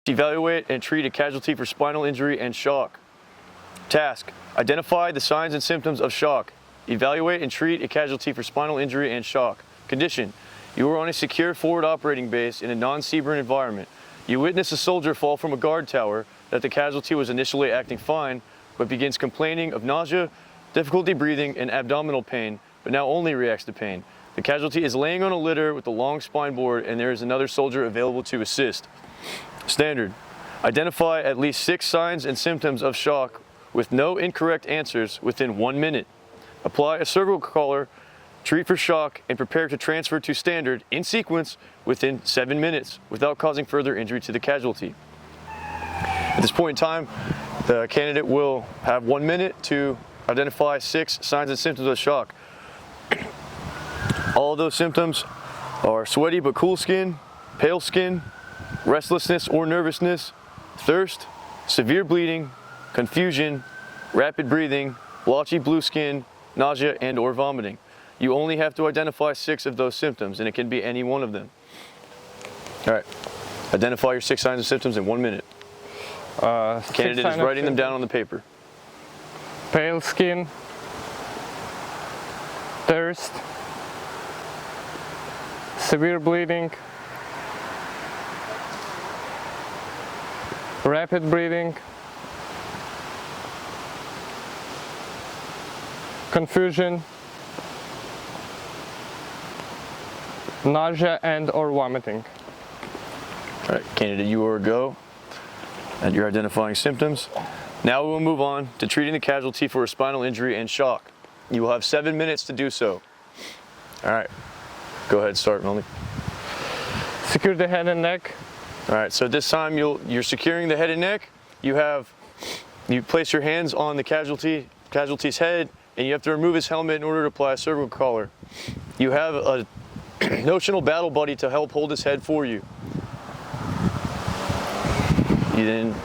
evaluate and treat a casualty for spinal injury and shock. Task: identify the signs and symptoms of shock. Evaluate and treat a casualty for spinal injury and shock. Condition: you are on a secure forward operating base in a non-CBRN environment. You witness a soldier fall from a guard tower, that the casualty was initially acting fine, but begins complaining of nausea, difficulty breathing, and abdominal pain, but now only reacts to pain. The casualty is laying on a litter with a long spine board, and there is another soldier available to assist. Standard: identify at least 6 signs and symptoms of shock with no incorrect answers within 1 minute. Apply a cervical collar, treat for shock, and prepare to transfer to standard in sequence within 7 minutes without causing further injury to the casualty. At this point in time, the candidate will have 1 minute to identify 6 signs and symptoms of shock. All of those symptoms are sweaty but cool skin, pale skin, restlessness or nervousness, thirst, severe bleeding, confusion, rapid breathing, blotchy blue skin, nausea, and or vomiting. You only have to identify 6 of those symptoms, and it can be any one of them. All right, identify your 6 signs and symptoms in 1 minute. Candidate is writing them down on the paper. Pale skin, thirst, severe bleeding, rapid breathing, confusion, nausea and or vomiting. All right, candidate, you are a go, and you're identifying symptoms. Now we will move on to treating the casualty for a spinal injury and shock. You will have 7 minutes to do so. All right, go ahead, start, Melanie. Secure the head and neck. All right, so this time you're securing the head and neck. You place your hands on the casualty's head, and you have to remove his helmet in order to apply a cervical collar. You have a notional battle buddy to help hold his head for you. You then...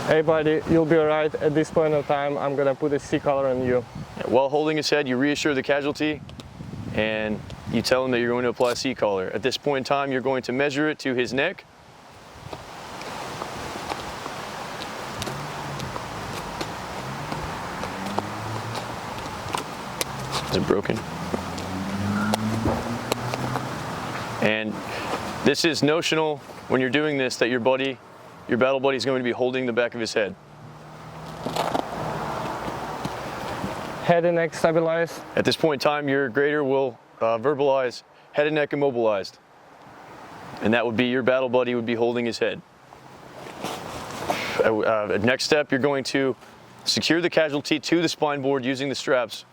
Hey buddy, you'll be alright. At this point in time, I'm gonna put a C collar on you. While holding his head, you reassure the casualty, and you tell him that you're going to apply a C collar. At this point in time, you're going to measure it to his neck. Is it broken? And this is notional when you're doing this, that your battle buddy is going to be holding the back of his head. Head and neck stabilized. At this point in time, your grader will verbalize head and neck immobilized. And that would be your battle buddy would be holding his head. Next step, you're going to secure the casualty to the spine board using the straps.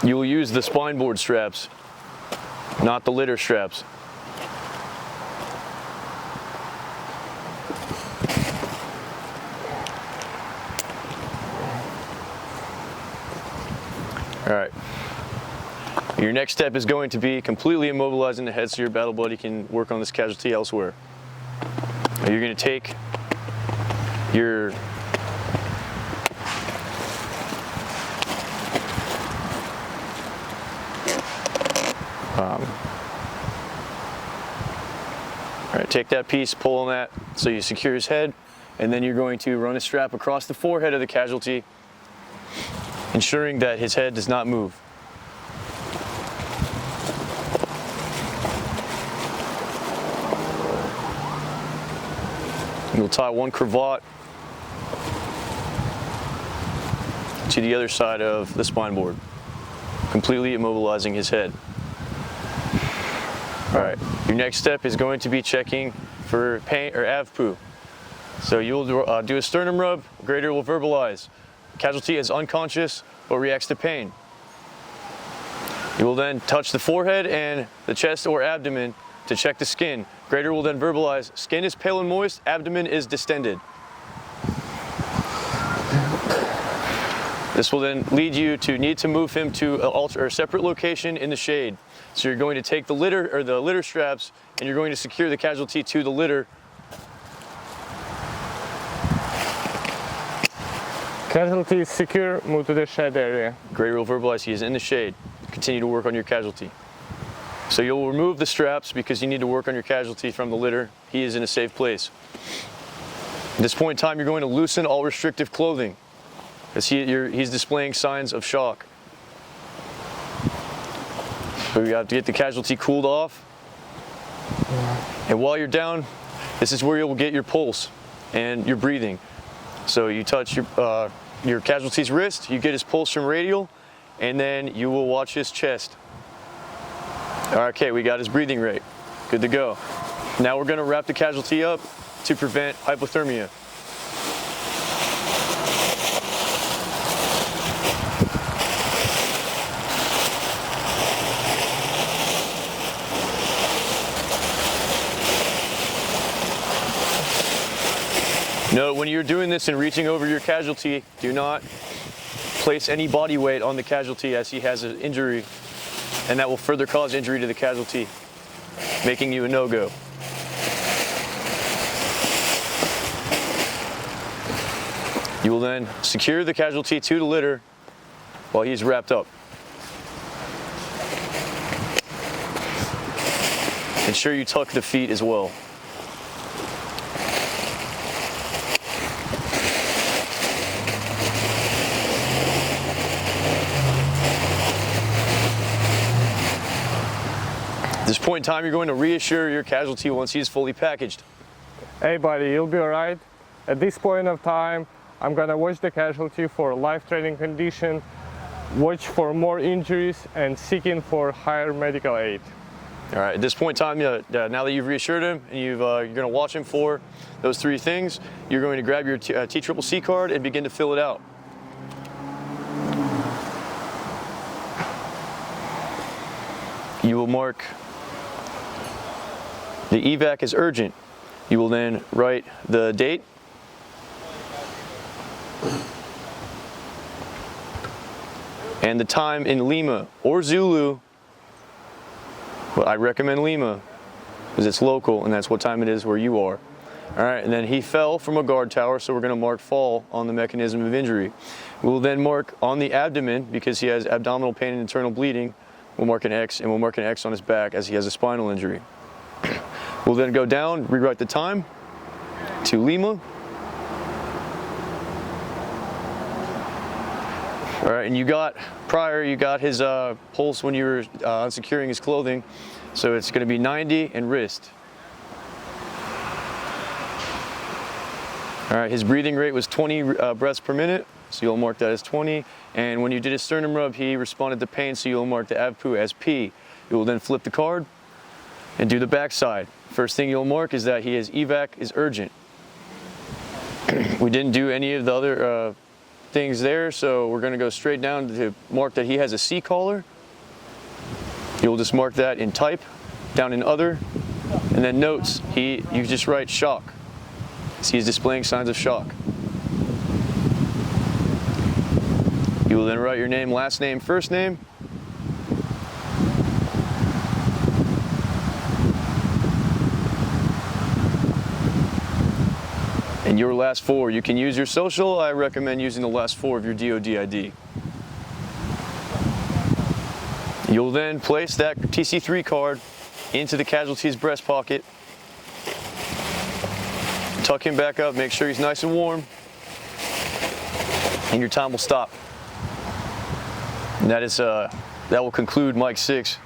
You will use the spine board straps, not the litter straps. All right. Your next step is going to be completely immobilizing the head so your battle buddy can work on this casualty elsewhere. Now you're going to take your all right, take that piece, pull on that so you secure his head, and then you're going to run a strap across the forehead of the casualty, ensuring that his head does not move. You'll tie one cravat to the other side of the spine board, completely immobilizing his head. All right, your next step is going to be checking for pain or AVPU. So you'll do a sternum rub, grader will verbalize. Casualty is unconscious but reacts to pain. You will then touch the forehead and the chest or abdomen to check the skin. Grader will then verbalize, skin is pale and moist, abdomen is distended. This will then lead you to need to move him to a separate location in the shade. So you're going to take the litter straps, and you're going to secure the casualty to the litter. Casualty is secure, move to the shed area. Great, will verbalize he is in the shade. Continue to work on your casualty. So you'll remove the straps because you need to work on your casualty from the litter. He is in a safe place. At this point in time, you're going to loosen all restrictive clothing as he's displaying signs of shock. So you have to get the casualty cooled off. And while you're down, this is where you'll get your pulse and your breathing. So you touch your casualty's wrist, you get his pulse from radial, and then you will watch his chest. Okay, we got his breathing rate. Good to go. Now we're going to wrap the casualty up to prevent hypothermia. Note, when you're doing this and reaching over your casualty, do not place any body weight on the casualty as he has an injury, and that will further cause injury to the casualty, making you a no-go. You will then secure the casualty to the litter while he's wrapped up. Ensure you tuck the feet as well. At this point in time, you're going to reassure your casualty once he's fully packaged. Hey buddy, you'll be alright. At this point of time, I'm gonna watch the casualty for life-threatening condition, watch for more injuries, and seeking for higher medical aid. All right, at this point in time, now that you've reassured him and you're going to watch him for those three things, you're going to grab your TCCC card and begin to fill it out. You will mark the evac as urgent. You will then write the date, and the time in Lima or Zulu. Well, I recommend Lima because it's local and that's what time it is where you are. All right, and then he fell from a guard tower, so we're going to mark fall on the mechanism of injury. We'll then mark on the abdomen because he has abdominal pain and internal bleeding. We'll mark an X, and we'll mark an X on his back as he has a spinal injury. We'll then go down, rewrite the time to Lima. All right, and you got his pulse when you were unsecuring his clothing, so it's going to be 90 and wrist. All right, his breathing rate was 20 breaths per minute, so you'll mark that as 20. And when you did his sternum rub, he responded to pain, so you'll mark the AVPU as P. You will then flip the card and do the backside. First thing you'll mark is that his evac is urgent. We didn't do any of the other things there, so we're going to go straight down to mark that he has a C collar. You'll just mark that in type, down in other, and then notes. You just write shock. So he's displaying signs of shock. You will then write your name, last name, first name. And your last four. You can use your social. I recommend using the last four of your DOD ID. You'll then place that TC3 card into the casualty's breast pocket. Tuck him back up, make sure he's nice and warm, and your time will stop. And that will conclude Mike 6.